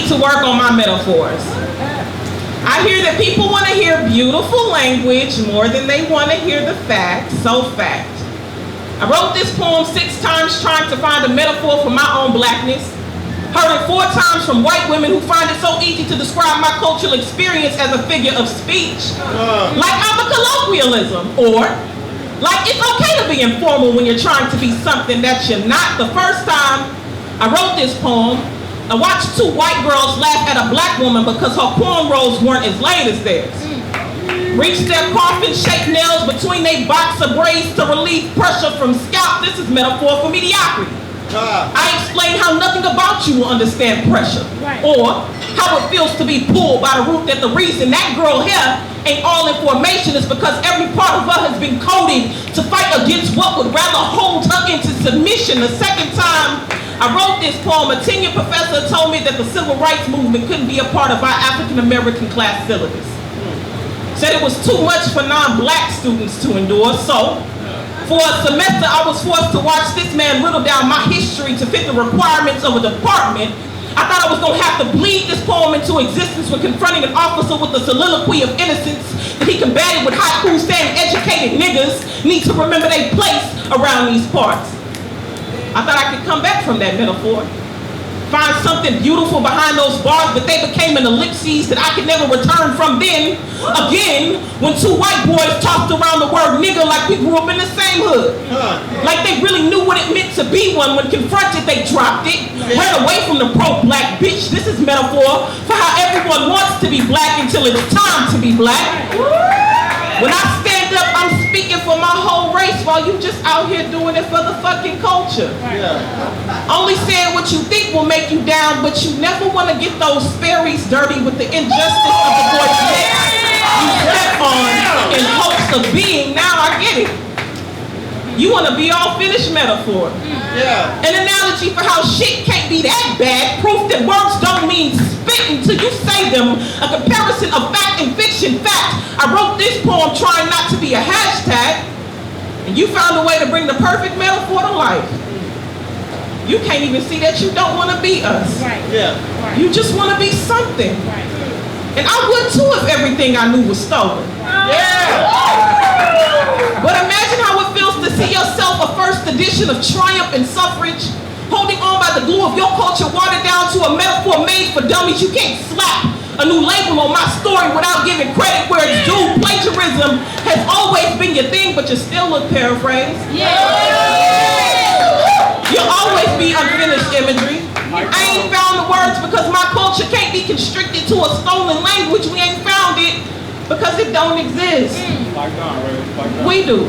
to work on my metaphors. I hear that people want to hear beautiful language more than they want to hear the facts. So fact. I wrote this poem 6 times trying to find a metaphor for my own blackness. Heard it 4 times from white women who find it so easy to describe my cultural experience as a figure of speech. Like I'm a colloquialism, or like it's okay to be informal when you're trying to be something that you're not. The first time I wrote this poem, I watched 2 white girls laugh at a black woman because her cornrows weren't as laid as theirs. Reached their coffin-shaped nails between their boxer braids to relieve pressure from scalp. This is metaphor for mediocrity. I explained how nothing about you will understand pressure, or how it feels to be pulled by the root, that the reason that girl here ain't all in formation is because every part of her has been coded to fight against what would rather hold her into submission. The second time I wrote this poem, a tenure professor told me that the civil rights movement couldn't be a part of our African American class syllabus. Said it was too much for non-black students to endure, so for a semester, I was forced to watch this man riddle down my history to fit the requirements of a department. I thought I was going to have to bleed this poem into existence when confronting an officer with the soliloquy of innocence that he combated with haiku saying educated niggas need to remember their place around these parts. I thought I could come back from that metaphor, find something beautiful behind those bars, but they became an ellipses that I could never return from then again when 2 white boys tossed around the word nigga like we grew up in the same hood. Like they really knew what it meant to be one. When confronted, they dropped it, ran away from the pro-black bitch. This is metaphor for how everyone wants to be black until it's time to be black. When I stand up, I'm speaking for my whole race while you just out here doing it for the fucking culture. Only saying what you think will make you down, but you never want to get those Sperry's dirty with the injustice of the voice you step on in hopes of being. Now I get it. You want to be all finished metaphor. An analogy for how shit can't be that bad. Proof that words don't mean spit until you say them. A comparison of fact and fiction. Fact. I wrote this poem trying not to be a hashtag, and you found a way to bring the perfect metaphor to life. You can't even see that you don't want to be us. You just want to be something. And I would too if everything I knew was stolen. But imagine how it feels to see yourself a first edition of Triumph and Suffrage, holding on by the glue of your culture, watered down to a metaphor made for dummies. You can't slap a new label on my story without giving credit where it's due. Plagiarism has always been your thing, but you still look paraphrased. You'll always be unfinished imagery. I ain't found the words because my culture can't be constricted to a stolen language. We ain't found it because it don't exist. We do.